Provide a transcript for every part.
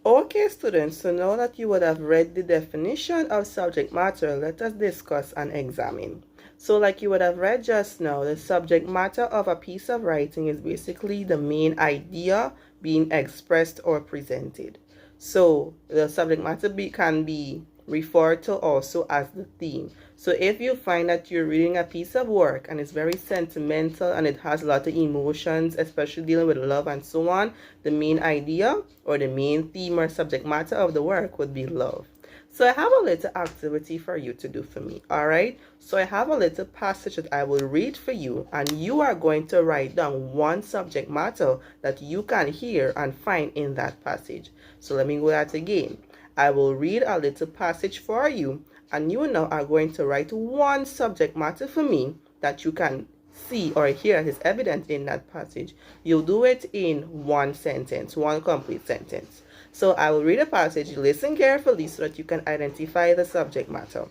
Okay, students, so now that you would have read the definition of subject matter, let us discuss and examine. So like you would have read just now, the subject matter of a piece of writing is basically the main idea being expressed or presented. So the subject matter can be referred to also as the theme. So if you find that you're reading a piece of work and it's very sentimental and it has a lot of emotions, especially dealing with love and so on, the main idea or the main theme or subject matter of the work would be love. So I have a little activity for you to do for me, all right? So I have a little passage that I will read for you, and you are going to write down one subject matter that you can hear and find in that passage. So let me go that again. I will read a little passage for you, and you now are going to write one subject matter for me that you can see or hear is evident in that passage. You'll do it in one sentence, one complete sentence. So I will read a passage, listen carefully so that you can identify the subject matter.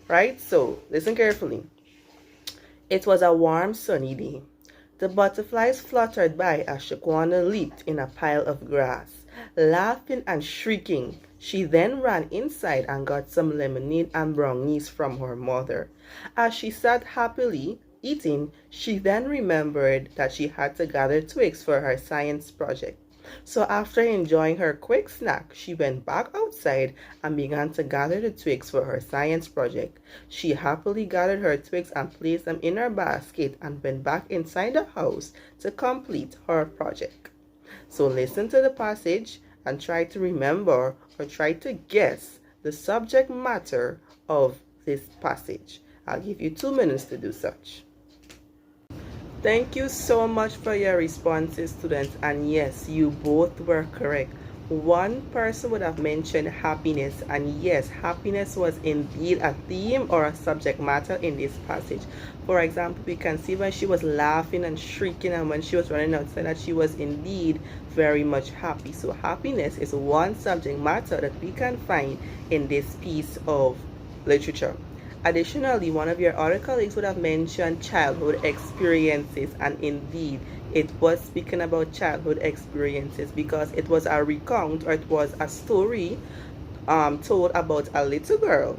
Right? So listen carefully. It was a warm sunny day. The butterflies fluttered by as Shaquana leaped in a pile of grass. Laughing and shrieking, she then ran inside and got some lemonade and brownies from her mother. As she sat happily eating, she then remembered that she had to gather twigs for her science project. So after enjoying her quick snack, she went back outside and began to gather the twigs for her science project. She happily gathered her twigs and placed them in her basket and went back inside the house to complete her project. So listen to the passage and try to remember or try to guess the subject matter of this passage. I'll give you 2 minutes to do such. Thank you so much for your responses, students. And yes, you both were correct. One person would have mentioned happiness, and yes, happiness was indeed a theme or a subject matter in this passage. For example, we can see when she was laughing and shrieking and when she was running outside that she was indeed very much happy. So happiness is one subject matter that we can find in this piece of literature. Additionally, one of your other colleagues would have mentioned childhood experiences, and indeed, it was speaking about childhood experiences because it was a recount or it was a story told about a little girl,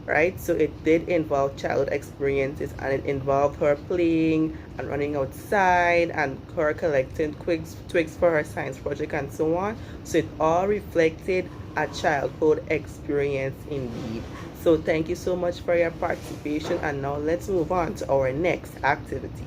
right? So it did involve childhood experiences, and it involved her playing and running outside and her collecting twigs for her science project and so on. So it all reflected a childhood experience indeed. So thank you so much for your participation, and now let's move on to our next activity.